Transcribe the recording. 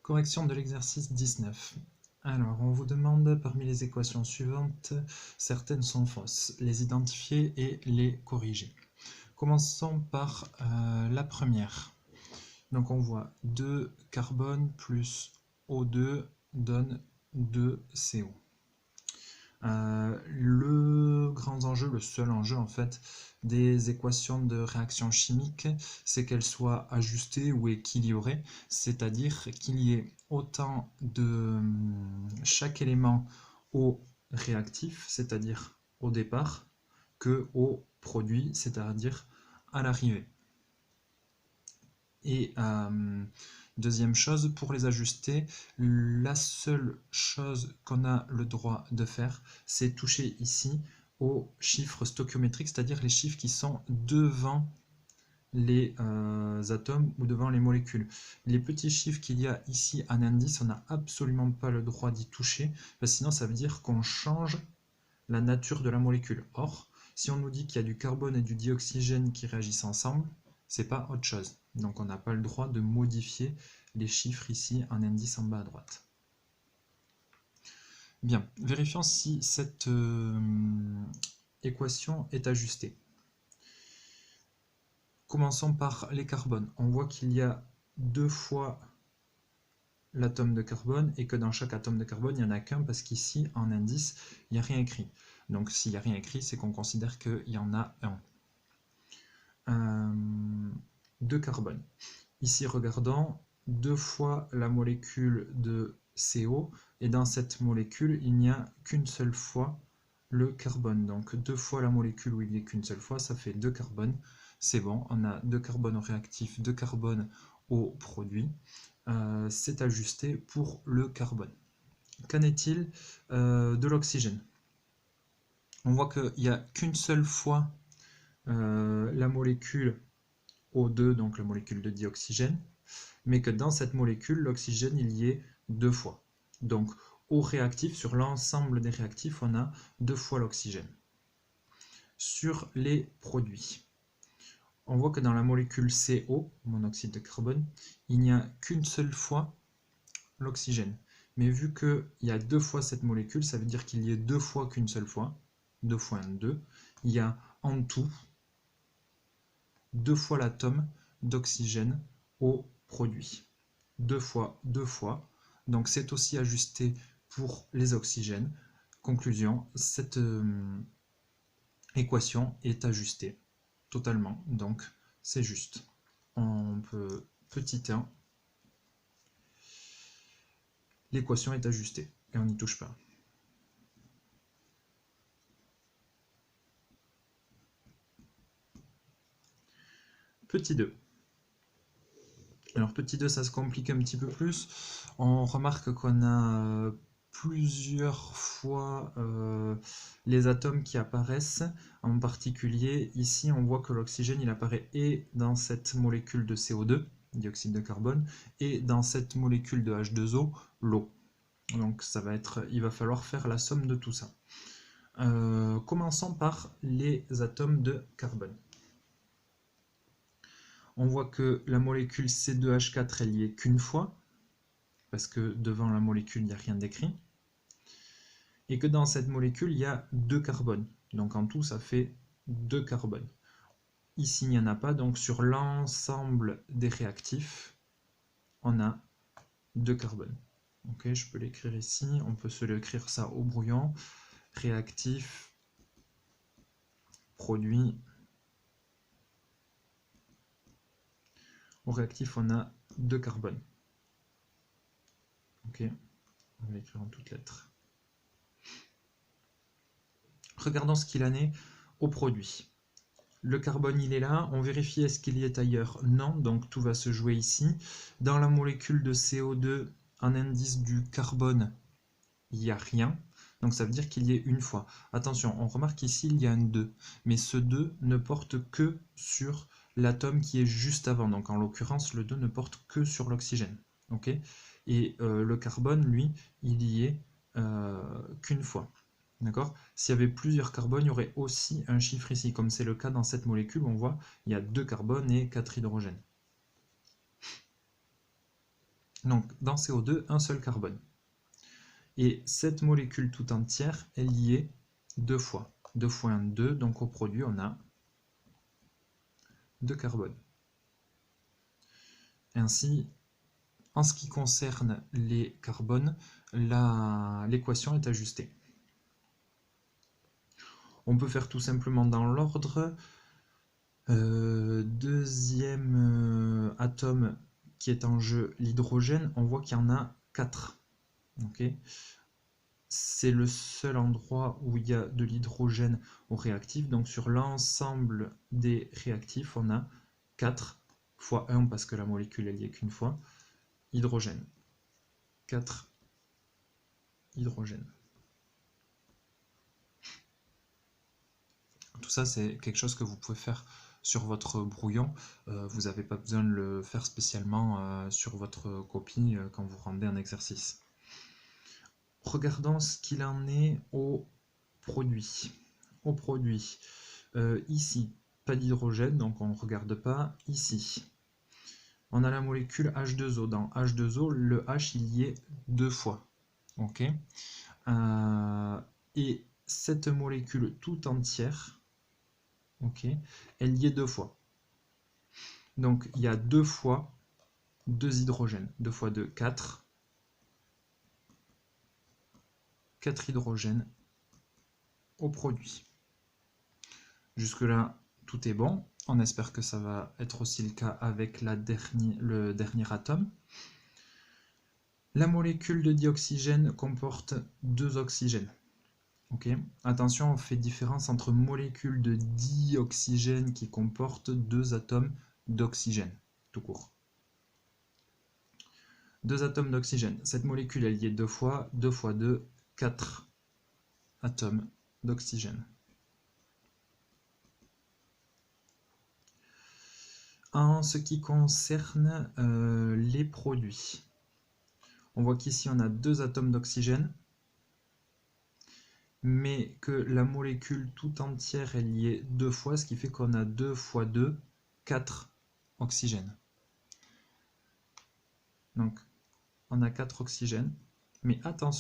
Correction de l'exercice 19. Alors, on vous demande parmi les équations suivantes, certaines sont fausses, les identifier et les corriger. Commençons par la première. Donc on voit 2 carbone plus O2 donne 2 CO. Le grand enjeu, le seul enjeu en fait des équations de réaction chimique, c'est qu'elles soient ajustées ou équilibrées, c'est-à-dire qu'il y ait autant de chaque élément au réactif, c'est-à-dire au départ, que au produit, c'est-à-dire à l'arrivée. Et deuxième chose, pour les ajuster, la seule chose qu'on a le droit de faire, c'est toucher ici aux chiffres stoichiométriques, c'est-à-dire les chiffres qui sont devant les atomes ou devant les molécules. Les petits chiffres qu'il y a ici en indice, on n'a absolument pas le droit d'y toucher, parce que sinon ça veut dire qu'on change la nature de la molécule. Or, si on nous dit qu'il y a du carbone et du dioxygène qui réagissent ensemble, c'est pas autre chose. Donc on n'a pas le droit de modifier les chiffres ici en indice en bas à droite. Bien, vérifions si cette équation est ajustée. Commençons par les carbones. On voit qu'il y a 2 fois l'atome de carbone et que dans chaque atome de carbone, il n'y en a qu'un parce qu'ici, en indice, il n'y a rien écrit. Donc s'il n'y a rien écrit, c'est qu'on considère qu'il y en a un. De carbone. Ici, regardons, 2 fois la molécule de CO, et dans cette molécule, il n'y a qu'une seule fois le carbone. Donc 2 fois la molécule où il n'y a qu'une seule fois, ça fait 2 carbones. C'est bon, on a 2 carbones au réactif, 2 carbones au produit. C'est ajusté pour le carbone. Qu'en est-il de l'oxygène? On voit qu'il n'y a qu'une seule fois la molécule O2, donc la molécule de dioxygène, mais que dans cette molécule, l'oxygène, il y est 2 fois. Donc, au réactif, sur l'ensemble des réactifs, on a 2 fois l'oxygène. Sur les produits, on voit que dans la molécule CO, monoxyde de carbone, il n'y a qu'une seule fois l'oxygène. Mais vu qu'il y a 2 fois cette molécule, ça veut dire qu'il y ait 2 fois qu'une seule fois, 2 fois 1, 2. Il y a en tout 2 fois l'atome d'oxygène au produit. 2 fois, 2 fois. Donc c'est aussi ajusté pour les oxygènes. Conclusion, cette équation est ajustée totalement. Donc c'est juste. On peut, petit 1, l'équation est ajustée et on n'y touche pas. Petit 2. Alors petit 2, ça se complique un petit peu plus. On remarque qu'on a plusieurs fois les atomes qui apparaissent. En particulier, ici, on voit que l'oxygène, il apparaît et dans cette molécule de CO2, dioxyde de carbone, et dans cette molécule de H2O, l'eau. Donc ça va être, il va falloir faire la somme de tout ça. Commençons par les atomes de carbone. On voit que la molécule C2H4, elle y est qu'une fois, parce que devant la molécule, il n'y a rien d'écrit. Et que dans cette molécule, il y a 2 carbones. Donc en tout, ça fait 2 carbones. Ici, il n'y en a pas, donc sur l'ensemble des réactifs, on a 2 carbones. Ok, je peux l'écrire ici, on peut se l'écrire ça au brouillon. Réactif, produit. Au réactif, on a 2 carbones. Ok, on va l'écrire en toutes lettres. Regardons ce qu'il en est au produit. Le carbone, il est là. On vérifie est-ce qu'il y est ailleurs? Non, donc tout va se jouer ici. Dans la molécule de CO2, en indice du carbone, il n'y a rien. Donc ça veut dire qu'il y ait une fois. Attention, on remarque ici, il y a un 2. Mais ce 2 ne porte que sur l'atome qui est juste avant. Donc en l'occurrence, le 2 ne porte que sur l'oxygène. Okay, et le carbone, lui, il y est qu'une fois. D'accord? S'il y avait plusieurs carbones, il y aurait aussi un chiffre ici, comme c'est le cas dans cette molécule, on voit il y a 2 carbones et 4 hydrogènes. Donc, dans CO2, un seul carbone. Et cette molécule tout entière est liée 2 fois. 2 fois 1, 2, donc au produit, on a 2 carbones. Ainsi, en ce qui concerne les carbones, l'équation est ajustée. On peut faire tout simplement dans l'ordre. Deuxième atome qui est en jeu, l'hydrogène, on voit qu'il y en a 4. Okay. C'est le seul endroit où il y a de l'hydrogène au réactif. Donc sur l'ensemble des réactifs, on a 4 fois 1 parce que la molécule est liée qu'une fois, hydrogène. 4 hydrogène. Tout ça, c'est quelque chose que vous pouvez faire sur votre brouillon. Vous n'avez pas besoin de le faire spécialement sur votre copie quand vous rendez un exercice. Regardons ce qu'il en est au produit. Ici, pas d'hydrogène, donc on ne regarde pas. Ici, on a la molécule H2O. Dans H2O, le H, il y est 2 fois. Okay. Et cette molécule tout entière, okay, elle y est 2 fois. Donc il y a 2 fois 2 hydrogènes. 2 fois 2, 4. 4 hydrogènes au produit. Jusque-là, tout est bon. On espère que ça va être aussi le cas avec le dernier atome. La molécule de dioxygène comporte 2 oxygènes. Okay. Attention, on fait différence entre molécule de dioxygène qui comporte 2 atomes d'oxygène, tout court. 2 atomes d'oxygène. Cette molécule est liée 2 fois, 2 fois 2, 4 atomes d'oxygène. En ce qui concerne les produits, on voit qu'ici on a 2 atomes d'oxygène, mais que la molécule tout entière est liée 2 fois, ce qui fait qu'on a 2 fois 2, 4 oxygènes. Donc, on a 4 oxygènes, mais attention,